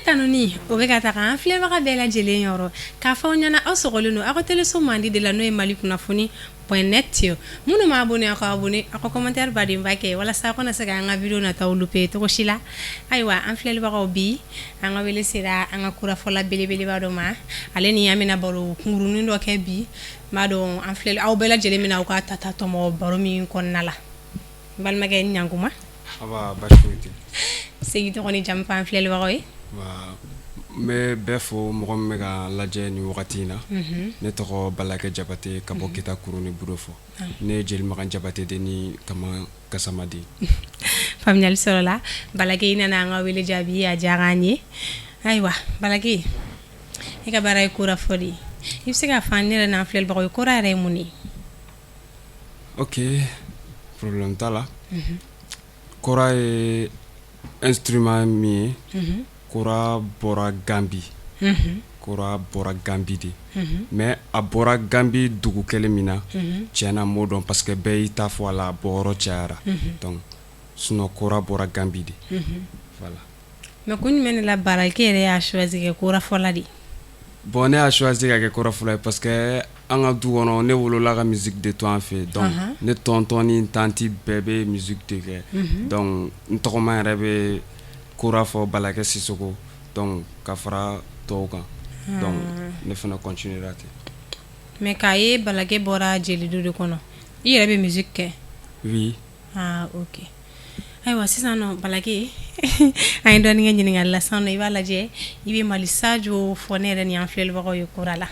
kanuni o be ka ta kan filɛbaga bɛɛ lajɛlen yɔrɔ k'a fɔ aw ɲɛna aw sɔgɔlen don aw ka teleso mandi de la n'o ye Mali kunnafoni.net ye minnu m'a abonné aw ka abonné aw ka commentaire badenba kɛ walasa aw kana se ka an ka video nataw louper cogo si la ayiwa an filɛbagaw bi an ka wele sera an ka kurafɔla belebeleba dɔ ma ale ni an bɛna baro kungurunin dɔ kɛ bi m'a dɔn an filɛ aw bɛɛ lajɛlen mina aw ka tata tɔmɔ baro min kɔnɔna la balimakɛ Ɲankuma aba bashwiti segi tɔgɔ ni jamu f'an filɛbagaw ye me bɛɛ fo mɔgɔ min bɛ ka lajɛ ni wagati in na ne tɔgɔ Balakɛ Jabate ka bɔ Kita Kuruni Budo fɔ ne ye Jelimagan Jabate de ni Kama Gasamadi faamuyali sɔrɔ la Balakɛ i nana an ka wele jaabi a diyara an ye ayiwa Balakɛ i ka baara ye kurafɔ de ye i bɛ se ka fɔ an ne yɛrɛ n'an filɛbagaw ye kura yɛrɛ ye mun ye ok problème t'a la kora ye instrument min ye kora bɔra Gambi kora bɔra Gambi de mais a bɔra Gambi dugu kelen min na tiɲɛna m'o dɔn parce que bɛɛ y'i ta fɔ a la a bɔyɔrɔ cayara donc sinon kora bɔra Gambi de voilà mais kun jumɛn de la Balakɛ yɛrɛ y'a choisi kɛ kurafɔla de bon ne y'a choisi ka kɛ kurafɔla ye parce que an ka du kɔnɔ ne wolola ka musique de to an fɛ donc ne tonton ni tanti bɛɛ bɛ musique de kɛ donc n tɔgɔma yɛrɛ bɛ kura fɔ Balakɛ Sisoko donc ka fara tɔw kan donc ne fana continuera ten mais k'a ye Balakɛ bɔra jelidu de kɔnɔ i yɛrɛ bɛ musique kɛ oui ok ayiwa sisan nɔ Balakɛ an ye dɔɔni kɛ ɲininkali la sisan nɔ i b'a lajɛ i bɛ Mali sajo fɔ ne yɛrɛ ni an filɛbagaw ye kura la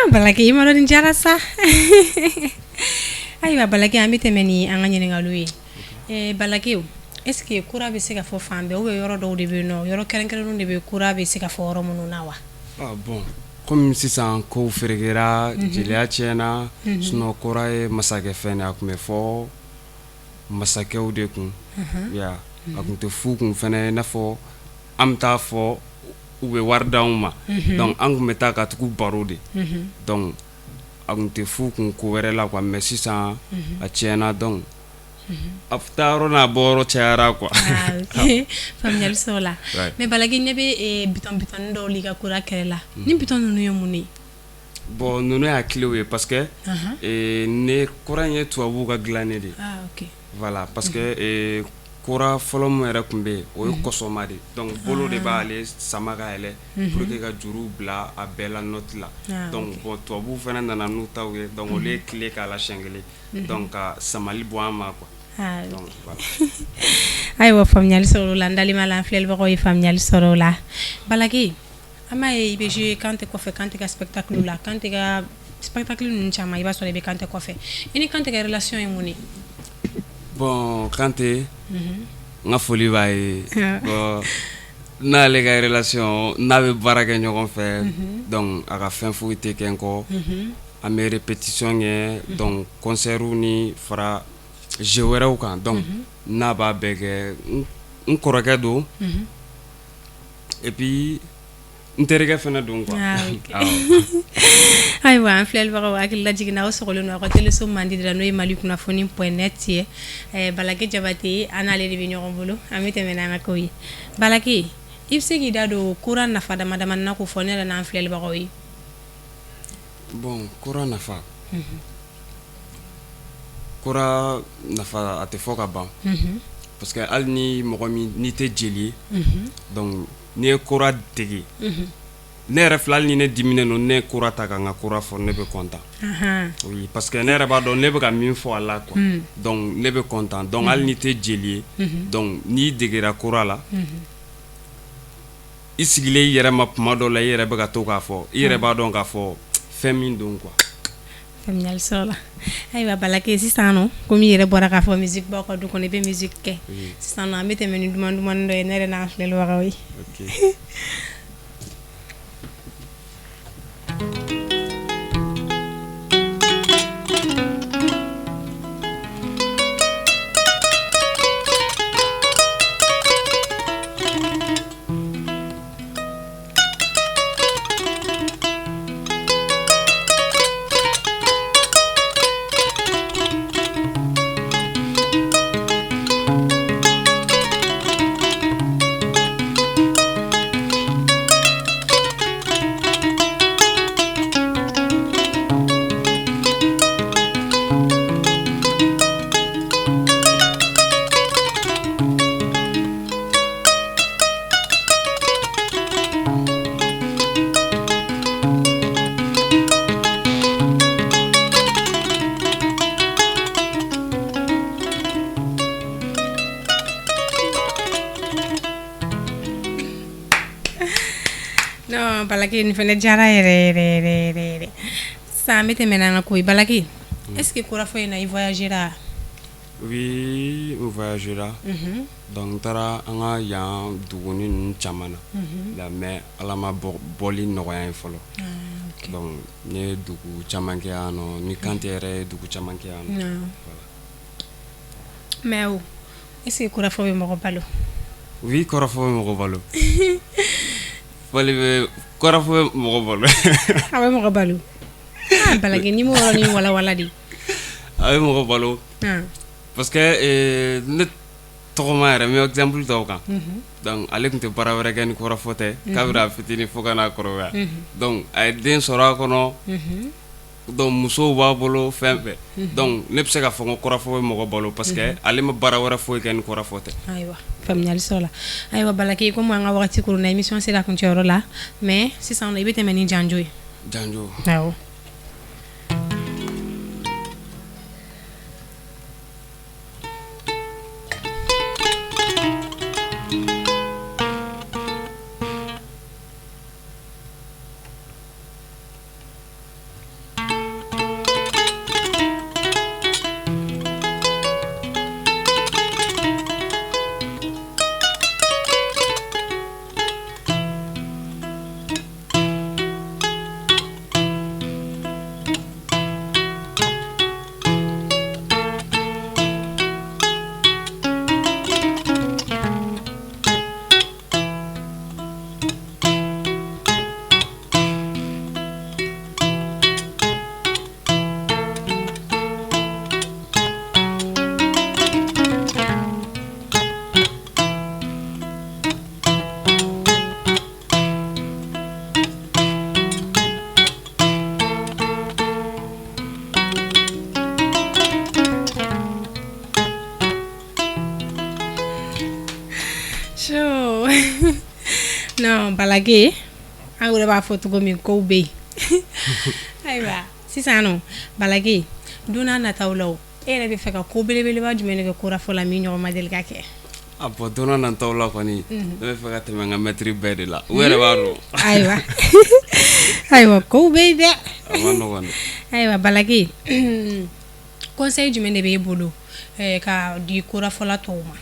Balakɛ i ma dɔn nin diyara sa ayiwa Balakɛ an bɛ tɛmɛ ni an ka ɲininkaliw ye Balakɛ est-ce que kura bɛ se ka fɔ fan bɛɛ ou bien yɔrɔ dɔw de bɛ yen nɔ yɔrɔ kɛrɛnkɛrɛnnenw de bɛ kura bɛ se ka fɔ yɔrɔ minnu na wa bon comme sisan kow ferekera jeliya tiɲɛna sinon kora ye masakɛ fɛn de a tun bɛ fɔ masakɛw de kun ya a tun tɛ fu kun fɛnɛ i n'a fɔ an bɛ taa fɔ u bɛ wari d'anw ma donc an tun bɛ taa ka tugu baro de donc a tun tɛ fu kun ko wɛrɛ la quoi mais sisan a tiɲɛna donc a taa yɔrɔ n'a bɔyɔrɔ cayara quoi faamuyali sɔrɔ la mais Balakɛ ɲɛ bɛ bitɔn dɔw li ka kura kɛrɛ la ni bitɔn ninnu ye mun ye bon ninnu y'a kilew ye parce que ne kura in ye tubabuw ka dilannen de voilà parce que kura fɔlɔ min yɛrɛ tun bɛ yen o ye kɔsɔma de donc bolo de b'ale sama ka yɛlɛ pour que ka juru bila a bɛɛ la note la donc bon tubabuw fana nana n'u taw ye donc olu ye tile k'a la siɲɛ kelen donc ka samali bɔ an ma quoi donc voilà ayiwa faamuyali sɔrɔ o la n dalima la an filɛbagaw ye faamuyali sɔrɔ o la Balakɛ an b'a ye i bɛ jouer Kante kɔfɛ Kante ka spectacle la Kante ka spectacle ninnu caman i b'a sɔrɔ i bɛ Kante kɔfɛ i ni Kante ka relation ye mun ye bon Kante n ka foli b'a ye bon n'ale ka relation n'a bɛ baara kɛ ɲɔgɔn fɛ donc a ka fɛn foyi tɛ kɛ n kɔ an bɛ répétition kɛ donc concertw ni fara jeux wɛrɛw kan donc n'a b'a bɛɛ kɛ n kɔrɔkɛ don et puis n terikɛ fɛnɛ don quoi ayiwa an filɛlibagaw hakili lajigin aw sɔgɔlen don aw ka teleso mandi de la n'o ye mali kunnafoni.net ye Balake Jabate an n'ale de bɛ ɲɔgɔn bolo an bɛ tɛmɛ n'an ka kow ye Balake i bɛ se k'i da don courant nafa dama dama na ko fɔ ne yɛrɛ n'an filɛlibagaw ye bon courant nafa courant nafa a tɛ fɔ ka ban parce que hali ni mɔgɔ min n'i tɛ jeli ye donc n'i ye courant dege ne yɛrɛ filɛ hali ni ne diminen don ne ye courant ta ka n ka courant fɔ ne bɛ content oui parce que ne yɛrɛ b'a dɔn ne bɛ ka min fɔ a la quoi donc ne bɛ content donc hali n'i tɛ jeli ye donc n'i degera courant la i sigilen i yɛrɛ ma tuma dɔ la i yɛrɛ bɛ ka to k'a fɔ i yɛrɛ b'a dɔn k'a fɔ fɛn min don quoi faamuyali sɔrɔ la ayiwa Balake sisan nɔ komi i yɛrɛ bɔra k'a fɔ musique baw ka du kɔnɔ i bɛ musique kɛ sisan nɔ an bɛ tɛmɛ ni duman duman dɔ ye ne yɛrɛ n'an filɛlibagaw ye non Balake nin fɛnɛ diyara yɛrɛ sisan an bɛ tɛmɛ n'an ka ko ye Balake est-ce que kora fɔ in na i voyagera oui n voyagera donc n taara an ka yan duguni ninnu caman na mais ala ma bɔli nɔgɔya ye fɔlɔ donc n ye dugu caman kɛ yan nɔ ni Kante yɛrɛ ye dugu caman kɛ yan nɔ mais o est-ce que kora fɔ bɛ mɔgɔ balo oui kora fɔ bɛ mɔgɔ balo fɔli bɛ kora fɔ bɛ mɔgɔ balo a bɛ mɔgɔ balo Balake ni mo yɔrɔnin walawala de a bɛ mɔgɔ balo parce que ne tɔgɔma yɛrɛ n bɛ exemple taw kan donc ale tun tɛ baara wɛrɛ kɛ ni kɔrɔfɔ tɛ kabiri a fitinin fo ka n'a kɔrɔbaya donc a ye den sɔrɔ a kɔnɔ donc musow b'a bolo fɛn bɛɛ donc ne bɛ se ka fɔ ko kɔrɔfɔ bɛ mɔgɔ balo parce que ale ma baara wɛrɛ foyi kɛ ni kɔrɔfɔ tɛ ayiwa faamuyali sɔrɔ la ayiwa Balake komi an ka wagati koronna émission sera kuncɛyɔrɔ la mais sisan nɔ i bɛ tɛmɛ ni janjo ye janjo awɔ non Balake an yɛrɛ b'a fɔ cogo min kow bɛ yen ayiwa sisan nɔ Balake don n'a nataw la e yɛrɛ bɛ fɛ ka ko belebeleba jumɛn de kɛ kora fɔ la min ɲɔgɔn ma deli ka kɛ a bɔn don n'a nataw la kɔni ne bɛ fɛ ka tɛmɛ n ka mɛtiri bɛɛ de la u yɛrɛ b'a dɔn ayiwa ayiwa kow bɛ yen dɛ a ma nɔgɔn dɛ ayiwa Balake conseil jumɛn de bɛ e bolo ka di kora fɔla tɔw ma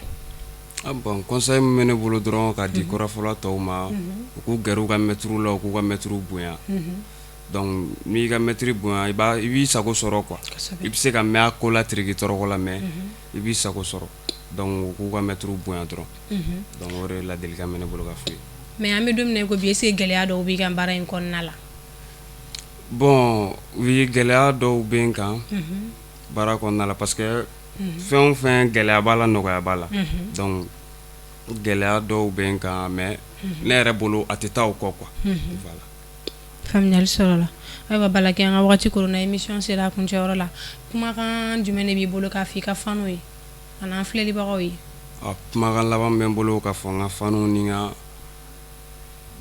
bon conseil min bɛ ne bolo dɔrɔn ka di kɔrɔfɔla tɔw ma u k'u gɛrɛ u ka mɛtiriw la u k'u ka mɛtiriw bonya donc n'i ka mɛtiri bonya i b'i sago sɔrɔ quoi i bɛ se ka mɛn a ko la tiriki tɔrɔkɔ la mais i b'i sago sɔrɔ donc u k'u ka mɛtiriw bonya dɔrɔn donc o de ladilikan bɛ ne bolo ka fɔ ye mais an bɛ don min na ko bi est-ce que gɛlɛya dɔw b'i kan baara in kɔnɔna la bon oui gɛlɛya dɔw bɛ n kan baara kɔnɔna la parce que fɛn o fɛn gɛlɛya b'a la nɔgɔya b'a la donc gɛlɛya dɔw bɛ n kan mais ne yɛrɛ bolo a tɛ taa o kɔ quoi voilà faamuyali sɔrɔ la ayiwa Balake an ka wagati koronna émission sera a kuncɛyɔrɔ la kumakan jumɛn de b'i bolo k'a fɔ i ka faniw ye an'an filɛlibagaw ye a kumakan laban bɛ n bolo ka fɔ n ka faniw ni n ka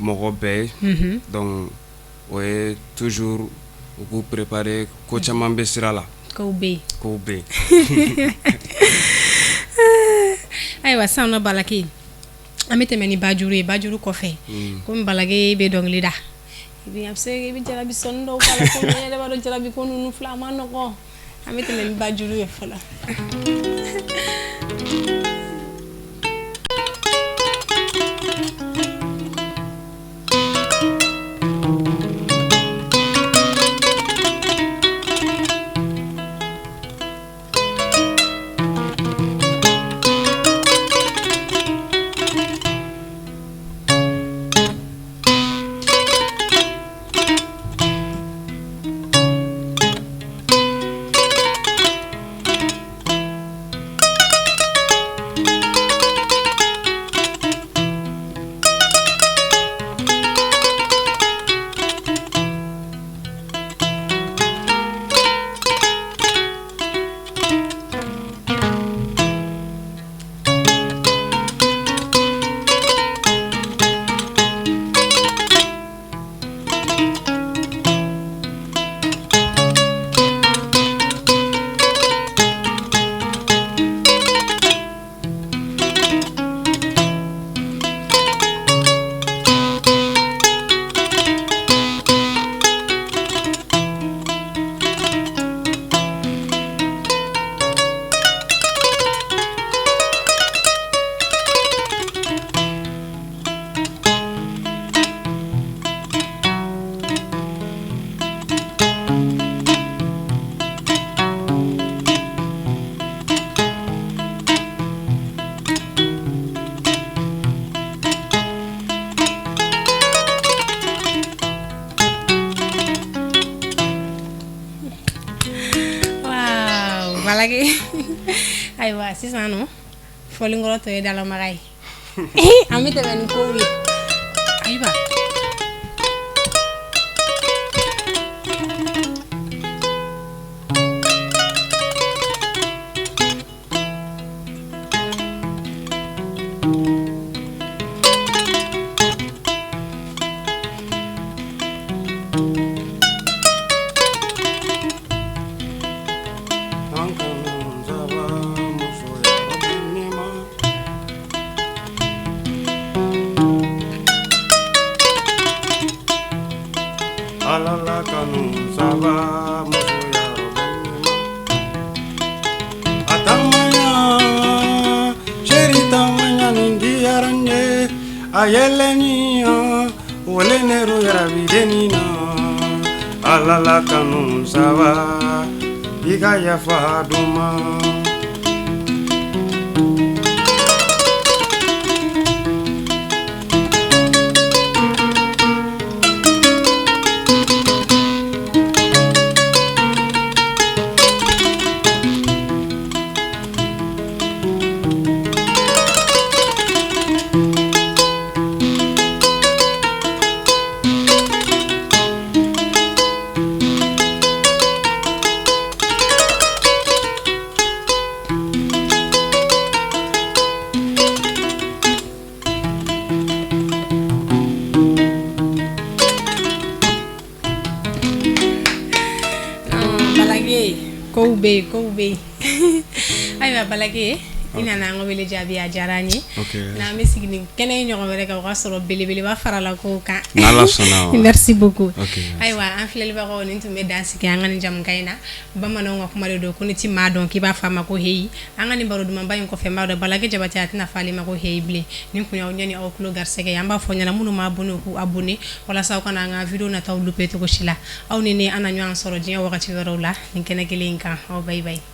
mɔgɔ bɛɛ ye donc o ye toujours u k'u préparer ko caman bɛ sira la kow bɛ yen kow bɛ yen ayiwa sisan nɔ Balake an bɛ tɛmɛ ni bajuru ye bajuru kɔfɛ komi Balake bɛ dɔnkili da a bɛ se i bɛ jarabi sɔnni dɔw k'a la komi e yɛrɛ b'a dɔn jarabi ko ninnu filɛ a ma nɔgɔn an bɛ tɛmɛ ni bajuru ye fɔlɔ Balake ayiwa sisan nɔ fɔlenkɔrɔ tɔ ye dalamaga ye an bɛ tɛmɛ ni kow ye ayiwa alala kanu saba muso yarobanima atamanya sheri tamanya nindiyaranye ayeleniya woleneru yarabidenina alala kanu saba iga yafa duma kow bɛ ayiwa Balake i nana an ka wele jaabi a diyara an ye n'an bɛ sigi ni kɛnɛ in ɲɔgɔn wɛrɛ kan o ka sɔrɔ belebeleba farala kow kan n'Ala sɔnna merci beaucoup ayiwa an filɛlibagaw nin tun bɛ dan sigi an ka nin jamukan in na bamananw ka kuma de don ko ni ti maa dɔn k'i b'a fɔ a ma ko heyi an ka nin baro dumanba in kɔfɛ n b'a dɔn Balake Jabate a tɛna fɔ ale ma ko heyi bilen nin kun y'aw ɲɛni aw tulo garisɛgɛ ye an b'a fɔ ɲɛna minnu m'a abonné k'u abonné walasa aw kana an ka vidéo nataw louper cogo si la aw ni ne an na ɲɔgɔn sɔrɔ diɲɛ wagati wɛrɛw la nin kɛnɛ kelen in kan aw bye bye